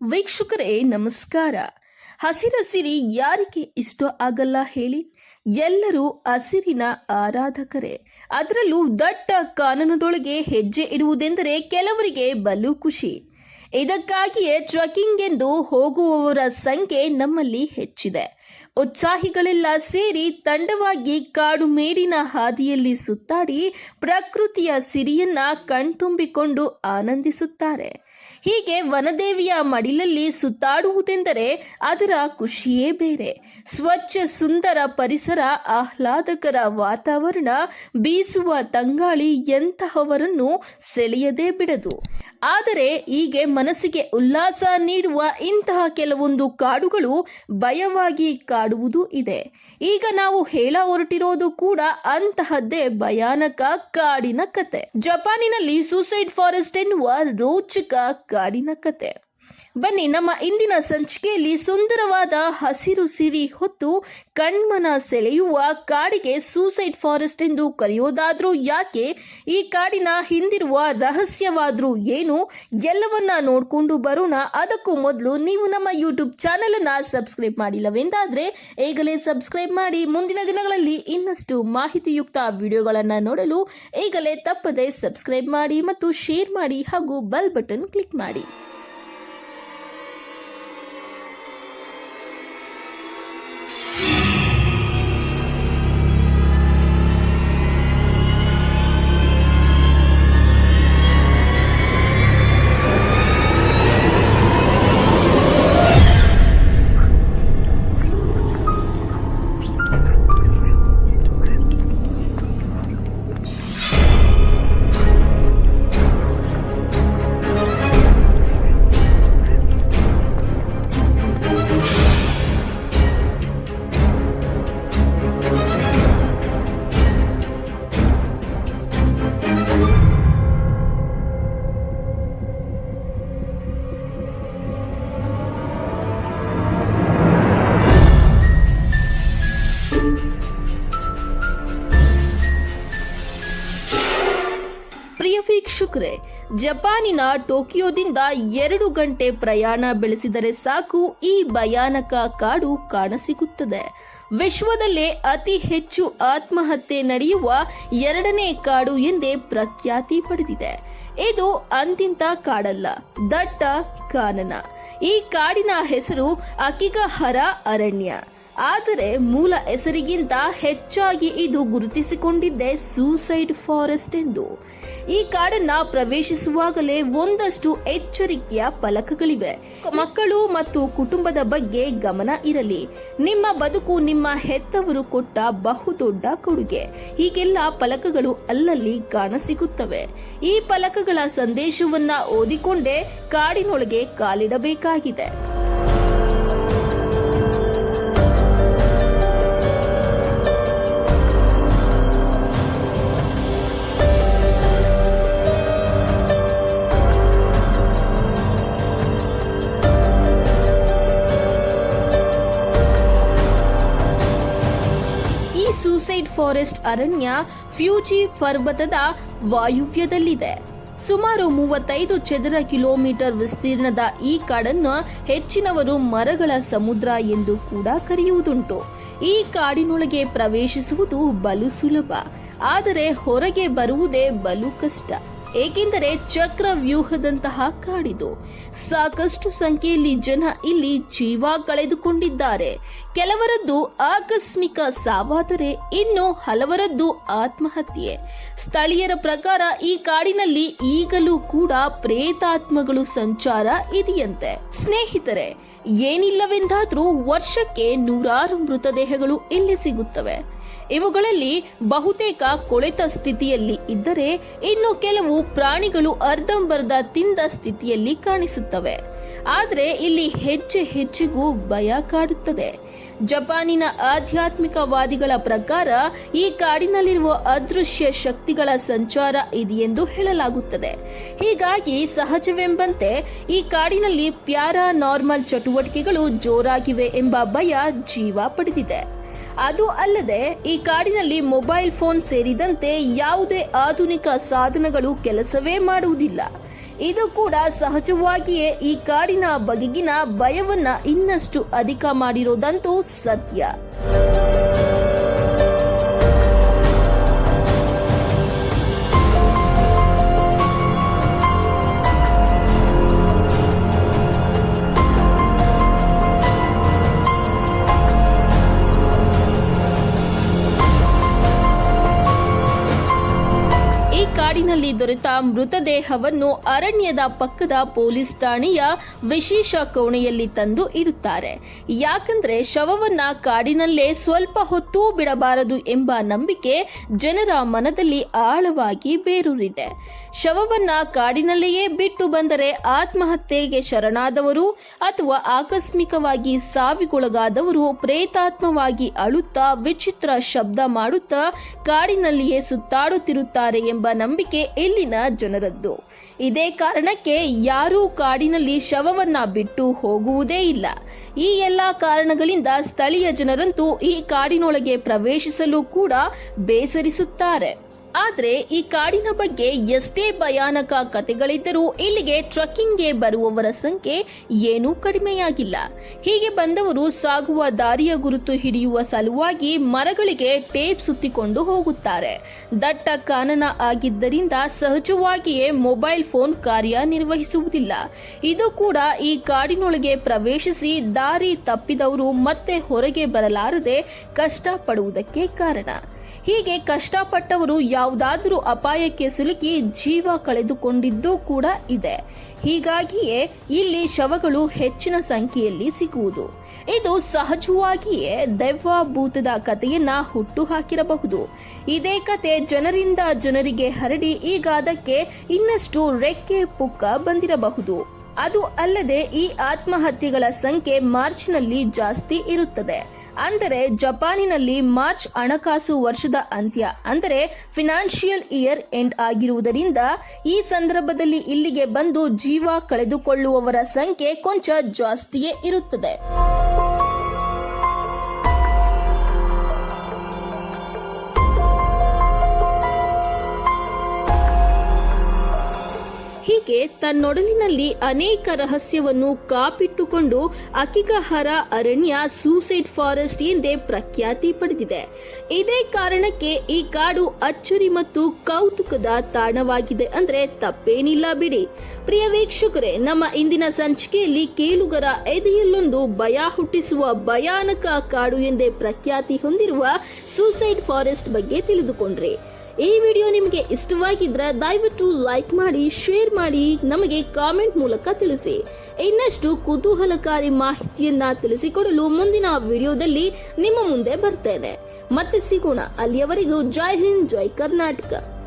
ವೀಕ್ಷಕರೇ ನಮಸ್ಕಾರ. ಹಸಿರಸಿರಿ ಯಾರಿಗೆ ಇಷ್ಟ ಆಗಲ್ಲ ಹೇಳಿ? ಎಲ್ಲರೂ ಹಸಿರಿನ ಆರಾಧಕರೇ. ಅದರಲ್ಲೂ ದಟ್ಟ ಕಾನನದೊಳಗೆ ಹೆಜ್ಜೆ ಇಡುವುದೆಂದರೆ ಕೆಲವರಿಗೆ ಬಲು ಖುಷಿ. ಇದಕ್ಕಾಗಿಯೇ ಟ್ರೆಕ್ಕಿಂಗ್ ಎಂದು ಹೋಗುವವರ ಸಂಖ್ಯೆ ನಮ್ಮಲ್ಲಿ ಹೆಚ್ಚಿದೆ. ಉತ್ಸಾಹಿಗಳೆಲ್ಲ ಸೇರಿ ತಂಡವಾಗಿ ಕಾಡು ಮೇಡಿನ ಹಾದಿಯಲ್ಲಿ ಸುತ್ತಾಡಿ ಪ್ರಕೃತಿಯ ಸಿರಿಯನ್ನ ಕಣ್ತುಂಬಿಕೊಂಡು ಆನಂದಿಸುತ್ತಾರೆ. ಹೀಗೆ ವನದೇವಿಯ ಮಡಿಲಲ್ಲಿ ಸುತ್ತಾಡುವುದೆಂದರೆ ಅದರ ಖುಷಿಯೇ ಬೇರೆ. ಸ್ವಚ್ಛ ಸುಂದರ ಪರಿಸರ, ಆಹ್ಲಾದಕರ ವಾತಾವರಣ, ಬೀಸುವ ತಂಗಾಳಿ ಎಂತಹವರನ್ನು ಸೆಳೆಯದೇ ಬಿಡದು. ಆದರೆ ಹೀಗೆ ಮನಸ್ಸಿಗೆ ಉಲ್ಲಾಸ ನೀಡುವ ಇಂತಹ ಕೆಲವೊಂದು ಕಾಡುಗಳು ಭಯವಾಗಿ ಕಾಡುವುದು ಇದೆ. ಈಗ ನಾವು ಹೇಳ ಹೊರಟಿರೋದು ಕೂಡ ಅಂತಹದ್ದೇ ಭಯಾನಕ ಕಾಡಿನ ಕತೆ. ಜಪಾನಿನಲ್ಲಿ ಸೂಸೈಡ್ ಫಾರೆಸ್ಟ್ ಎನ್ನುವ ರೋಚಕ ಕಾಡಿನ ಕತೆ. ಬನ್ನಿ, ನಮ್ಮ ಇಂದಿನ ಸಂಚಿಕೆಯಲ್ಲಿ ಸುಂದರವಾದ ಹಸಿರು ಸಿರಿ ಹೊತ್ತು ಕಣ್ಮನ ಸೆಳೆಯುವ ಕಾಡಿಗೆ ಸೂಸೈಡ್ ಫಾರೆಸ್ಟ್ ಎಂದು ಕರೆಯೋದಾದ್ರೂ ಯಾಕೆ, ಈ ಕಾಡಿನ ಹಿಂದಿರುವ ರಹಸ್ಯವಾದ್ರೂ ಏನು, ಎಲ್ಲವನ್ನ ನೋಡ್ಕೊಂಡು ಬರೋಣ. ಅದಕ್ಕೂ ಮೊದಲು ನೀವು ನಮ್ಮ ಯೂಟ್ಯೂಬ್ ಚಾನೆಲ್ ಅನ್ನ ಸಬ್ಸ್ಕ್ರೈಬ್ ಮಾಡಿಲ್ಲವೆಂದಾದ್ರೆ ಈಗಲೇ ಸಬ್ಸ್ಕ್ರೈಬ್ ಮಾಡಿ. ಮುಂದಿನ ದಿನಗಳಲ್ಲಿ ಇನ್ನಷ್ಟು ಮಾಹಿತಿಯುಕ್ತ ವಿಡಿಯೋಗಳನ್ನ ನೋಡಲು ಈಗಲೇ ತಪ್ಪದೆ ಸಬ್ಸ್ಕ್ರೈಬ್ ಮಾಡಿ ಮತ್ತು ಶೇರ್ ಮಾಡಿ ಹಾಗೂ ಬೆಲ್ ಬಟನ್ ಕ್ಲಿಕ್ ಮಾಡಿ. ಪ್ರಿಯ ವೀಕ್ಷಕರೇ, ಜಪಾನಿನ ಟೋಕಿಯೋದಿಂದ 2 ಗಂಟೆ ಪ್ರಯಾಣ ಬೆಳೆಸಿದರೆ ಸಾಕು ಈ ಭಯಾನಕ ಕಾಡು ಕಾಣಸಿಗುತ್ತದೆ. ವಿಶ್ವದಲ್ಲೇ ಅತಿ ಹೆಚ್ಚು ಆತ್ಮಹತ್ಯೆ ನಡೆಯುವ 2ನೇ ಕಾಡು ಎಂದೇ ಪ್ರಖ್ಯಾತಿ ಪಡೆದಿದೆ. ಇದು ಅಂತಿಂತ ಕಾಡಲ್ಲ, ದಟ್ಟ ಕಾನನ. ಈ ಕಾಡಿನ ಹೆಸರು ಅಕಿಗಹರ ಅರಣ್ಯ. ಆದರೆ ಮೂಲ ಹೆಸರಿಗಿಂತ ಹೆಚ್ಚಾಗಿ ಇದು ಗುರುತಿಸಿಕೊಂಡಿದ್ದೆ ಸೂಸೈಡ್ ಫಾರೆಸ್ಟ್ ಎಂದು. ಈ ಕಾಡನ್ನ ಪ್ರವೇಶಿಸುವಾಗಲೇ ಒಂದಷ್ಟು ಎಚ್ಚರಿಕೆಯ ಫಲಕಗಳಿವೆ. ಮಕ್ಕಳು ಮತ್ತು ಕುಟುಂಬದ ಬಗ್ಗೆ ಗಮನ ಇರಲಿ. ನಿಮ್ಮ ಬದುಕು ನಿಮ್ಮ ಹೆತ್ತವರು ಕೊಟ್ಟ ಬಹುದೊಡ್ಡ ಕೊಡುಗೆ. ಹೀಗೆಲ್ಲ ಫಲಕಗಳು ಅಲ್ಲಲ್ಲಿ ಕಾಣಸಿಗುತ್ತವೆ. ಈ ಫಲಕಗಳ ಸಂದೇಶವನ್ನ ಓದಿಕೊಂಡೇ ಕಾಡಿನೊಳಗೆ ಕಾಲಿಡಬೇಕಾಗಿದೆ. ಸೂಸೈಡ್ ಫಾರೆಸ್ಟ್ ಅರಣ್ಯ ಫ್ಯೂಜಿ ಪರ್ವತದ ವಾಯುವ್ಯದಲ್ಲಿದೆ. ಸುಮಾರು 35 ಚದರ ಕಿಲೋಮೀಟರ್ ವಿಸ್ತೀರ್ಣದ ಈ ಕಾಡನ್ನು ಹೆಚ್ಚಿನವರು ಮರಗಳ ಸಮುದ್ರ ಎಂದು ಕೂಡ ಕರೆಯುವುದುಂಟು. ಈ ಕಾಡಿನೊಳಗೆ ಪ್ರವೇಶಿಸುವುದು ಬಲು ಸುಲಭ, ಆದರೆ ಹೊರಗೆ ಬರುವುದೇ ಬಲು ಕಷ್ಟ. ಏಕೆಂದರೆ ಚಕ್ರವ್ಯೂಹದಂತಹ ಕಾಡಿದು. ಸಾಕಷ್ಟು ಸಂಖ್ಯೆಯಲ್ಲಿ ಜನ ಇಲ್ಲಿ ಜೀವ ಕಳೆದುಕೊಂಡಿದ್ದಾರೆ. ಕೆಲವರದ್ದು ಆಕಸ್ಮಿಕ ಸಾವಾದರೆ ಇನ್ನು ಹಲವರದ್ದು ಆತ್ಮಹತ್ಯೆ. ಸ್ಥಳೀಯರ ಪ್ರಕಾರ ಈ ಕಾಡಿನಲ್ಲಿ ಈಗಲೂ ಕೂಡ ಪ್ರೇತಾತ್ಮಗಳು ಸಂಚಾರ ಇದೆಯಂತೆ. ಸ್ನೇಹಿತರೆ, ಏನಿಲ್ಲವೆಂದಾದ್ರೂ ವರ್ಷಕ್ಕೆ 100 ಮೃತದೇಹಗಳು ಇಲ್ಲಿ ಸಿಗುತ್ತವೆ. ಇವುಗಳಲ್ಲಿ ಬಹುತೇಕ ಕೊಳೆತ ಸ್ಥಿತಿಯಲ್ಲಿ ಇದ್ದರೆ, ಇನ್ನು ಕೆಲವು ಪ್ರಾಣಿಗಳು ಅರ್ಧಂಬರ್ಧ ತಿಂದ ಸ್ಥಿತಿಯಲ್ಲಿ ಕಾಣಿಸುತ್ತವೆ. ಆದರೆ ಇಲ್ಲಿ ಹೆಚ್ಚೆಚ್ಚೆಗೂ ಭಯ ಕಾಡುತ್ತದೆ. ಜಪಾನಿನ ಆಧ್ಯಾತ್ಮಿಕವಾದಿಗಳ ಪ್ರಕಾರ ಈ ಕಾಡಿನಲ್ಲಿರುವ ಅದೃಶ್ಯ ಶಕ್ತಿಗಳ ಸಂಚಾರ ಇದೆಯೆಂದು ಹೇಳಲಾಗುತ್ತದೆ. ಹೀಗಾಗಿ ಸಹಜವೆಂಬಂತೆ ಈ ಕಾಡಿನಲ್ಲಿ ಪ್ಯಾರಾ ನಾರ್ಮಲ್ ಚಟುವಟಿಕೆಗಳು ಜೋರಾಗಿವೆ ಎಂಬ ಭಯ ಜೀವ ಪಡೆದಿದೆ. ಅದು ಅಲ್ಲದೆ ಈ ಕಾಡಿನಲ್ಲಿ ಮೊಬೈಲ್ ಫೋನ್ ಸೇರಿದಂತೆ ಯಾವುದೇ ಆಧುನಿಕ ಸಾಧನಗಳು ಕೆಲಸವೇ ಮಾಡುವುದಿಲ್ಲ. ಇದು ಕೂಡ ಸಹಜವಾಗಿಯೇ ಈ ಕಾಡಿನ ಬಗೆಗಿನ ಭಯವನ್ನ ಇನ್ನಷ್ಟು ಅಧಿಕ ಮಾಡಿರೋದಂತೂ ಸತ್ಯ. ಕಾಡಿನಲ್ಲಿ ದೊರೆತ ಮೃತದೇಹವನ್ನು ಅರಣ್ಯದ ಪಕ್ಕದ ಪೊಲೀಸ್ ಠಾಣೆಯ ವಿಶೇಷ ಕೋಣೆಯಲ್ಲಿ ತಂದು ಇಡುತ್ತಾರೆ. ಯಾಕಂದ್ರೆ ಶವವನ್ನ ಕಾಡಿನಲ್ಲೇ ಸ್ವಲ್ಪ ಹೊತ್ತು ಬಿಡಬಾರದು ಎಂಬ ನಂಬಿಕೆ ಜನರ ಮನದಲ್ಲಿ ಆಳವಾಗಿ ಬೇರೂರಿದೆ. ಶವವನ್ನ ಕಾಡಿನಲ್ಲಿಯೇ ಬಿಟ್ಟು ಬಂದರೆ ಆತ್ಮಹತ್ಯೆಗೆ ಶರಣಾದವರು ಅಥವಾ ಆಕಸ್ಮಿಕವಾಗಿ ಸಾವಿಗೊಳಗಾದವರು ಪ್ರೇತಾತ್ಮವಾಗಿ ಅಳುತ್ತಾ ವಿಚಿತ್ರ ಶಬ್ದ ಮಾಡುತ್ತಾ ಕಾಡಿನಲ್ಲಿಯೇ ಸುತ್ತಾಡುತ್ತಿರುತ್ತಾರೆ ಎಂಬ ನಂಬಿಕೆ ಇಲ್ಲಿನ ಜನರದ್ದು. ಇದೇ ಕಾರಣಕ್ಕೆ ಯಾರೂ ಕಾಡಿನಲ್ಲಿ ಶವವನ್ನ ಬಿಟ್ಟು ಹೋಗುವುದೇ ಇಲ್ಲ. ಈ ಎಲ್ಲಾ ಕಾರಣಗಳಿಂದ ಸ್ಥಳೀಯ ಜನರಂತೂ ಈ ಕಾಡಿನೊಳಗೆ ಪ್ರವೇಶಿಸಲು ಕೂಡ ಬೇಸರಿಸುತ್ತಾರೆ. ಆದ್ರೆ ಈ ಕಾಡಿನ ಬಗ್ಗೆ ಎಷ್ಟೇ ಭಯಾನಕ ಕಥೆಗಳಿದ್ದರೂ ಇಲ್ಲಿಗೆ ಟ್ರಕ್ಕಿಂಗ್ಗೆ ಬರುವವರ ಸಂಖ್ಯೆ ಏನೂ ಕಡಿಮೆಯಾಗಿಲ್ಲ. ಹೀಗೆ ಬಂದವರು ಸಾಗುವ ದಾರಿಯ ಗುರುತು ಹಿಡಿಯುವ ಸಲುವಾಗಿ ಮರಗಳಿಗೆ ಟೇಪ್ ಸುತ್ತಿಕೊಂಡು ಹೋಗುತ್ತಾರೆ. ದಟ್ಟ ಕಾನನ ಆಗಿದ್ದರಿಂದ ಸಹಜವಾಗಿಯೇ ಮೊಬೈಲ್ ಫೋನ್ ಕಾರ್ಯನಿರ್ವಹಿಸುವುದಿಲ್ಲ. ಇದು ಕೂಡ ಈ ಕಾಡಿನೊಳಗೆ ಪ್ರವೇಶಿಸಿ ದಾರಿ ತಪ್ಪಿದವರು ಮತ್ತೆ ಹೊರಗೆ ಬರಲಾರದೆ ಕಷ್ಟಪಡುವುದಕ್ಕೆ ಕಾರಣ. ಹೀಗೆ ಕಷ್ಟಪಟ್ಟವರು ಯಾವುದಾದರೂ ಅಪಾಯಕ್ಕೆ ಸಿಲುಕಿ ಜೀವ ಕಳೆದುಕೊಂಡಿದ್ದೂ ಕೂಡ ಇದೆ. ಹೀಗಾಗಿಯೇ ಇಲ್ಲಿ ಶವಗಳು ಹೆಚ್ಚಿನ ಸಂಖ್ಯೆಯಲ್ಲಿ ಸಿಗುವುದು. ಇದು ಸಹಜವಾಗಿಯೇ ದೆವ್ವ ಭೂತದ ಕಥೆಯನ್ನ ಹುಟ್ಟು ಹಾಕಿರಬಹುದು. ಇದೇ ಕತೆ ಜನರಿಂದ ಜನರಿಗೆ ಹರಡಿ ಈಗ ಅದಕ್ಕೆ ಇನ್ನಷ್ಟು ರೆಕ್ಕೆ ಪುಕ್ಕ ಬಂದಿರಬಹುದು. ಅದು ಅಲ್ಲದೆ ಈ ಆತ್ಮಹತ್ಯೆಗಳ ಸಂಖ್ಯೆ ಮಾರ್ಚ್ನಲ್ಲಿ ಜಾಸ್ತಿ ಇರುತ್ತದೆ. ಅಂದರೆ ಜಪಾನಿನಲ್ಲಿ ಮಾರ್ಚ್ ಹಣಕಾಸು ವರ್ಷದ ಅಂತ್ಯ, ಅಂದರೆ ಫಿನಾನ್ಷಿಯಲ್ ಇಯರ್ ಎಂಡ್ ಆಗಿರುವುದರಿಂದ ಈ ಸಂದರ್ಭದಲ್ಲಿ ಇಲ್ಲಿಗೆ ಬಂದು ಜೀವ ಕಳೆದುಕೊಳ್ಳುವವರ ಸಂಖ್ಯೆ ಕೊಂಚ ಜಾಸ್ತಿಯೇ ಇರುತ್ತದೆ. ಹೀಗೆ ತನ್ನೊಡಲಿನಲ್ಲಿ ಅನೇಕ ರಹಸ್ಯವನ್ನು ಕಾಪಿಟ್ಟುಕೊಂಡು ಅಕಿಗಹರ ಅರಣ್ಯ ಸೂಸೈಡ್ ಫಾರೆಸ್ಟ್ ಎಂದೇ ಪ್ರಖ್ಯಾತಿ ಪಡೆದಿದೆ. ಇದೇ ಕಾರಣಕ್ಕೆ ಈ ಕಾಡು ಅಚ್ಚರಿ ಮತ್ತು ಕೌತುಕದ ತಾಣವಾಗಿದೆ ಅಂದ್ರೆ ತಪ್ಪೇನಿಲ್ಲ ಬಿಡಿ. ಪ್ರಿಯ ವೀಕ್ಷಕರೇ, ನಮ್ಮ ಇಂದಿನ ಸಂಚಿಕೆಯಲ್ಲಿ ಕೇಳುಗರ ಎದೆಯಲ್ಲೊಂದು ಭಯ ಹುಟ್ಟಿಸುವ ಭಯಾನಕ ಕಾಡು ಎಂದೇ ಪ್ರಖ್ಯಾತಿ ಹೊಂದಿರುವ ಸೂಸೈಡ್ ಫಾರೆಸ್ಟ್ ಬಗ್ಗೆ ತಿಳಿದುಕೊಂಡ್ರಿ. ಈ ವಿಡಿಯೋ ನಿಮಗೆ ಇಷ್ಟವಾಗಿದ್ರೆ ದಯವಿಟ್ಟು ಲೈಕ್ ಮಾಡಿ, ಶೇರ್ ಮಾಡಿ, ನಮಗೆ ಕಾಮೆಂಟ್ ಮೂಲಕ ತಿಳಿಸಿ. ಇನ್ನಷ್ಟು ಕುತೂಹಲಕಾರಿ ಮಾಹಿತಿಯನ್ನ ತಿಳಿಸಿಕೊಡಲು ಮುಂದಿನ ವಿಡಿಯೋದಲ್ಲಿ ನಿಮ್ಮ ಮುಂದೆ ಬರ್ತೇನೆ. ಮತ್ತೆ ಸಿಗೋಣ. ಅಲ್ಲಿಯವರೆಗೂ ಜೈ ಹಿಂದ್, ಜೈ ಕರ್ನಾಟಕ.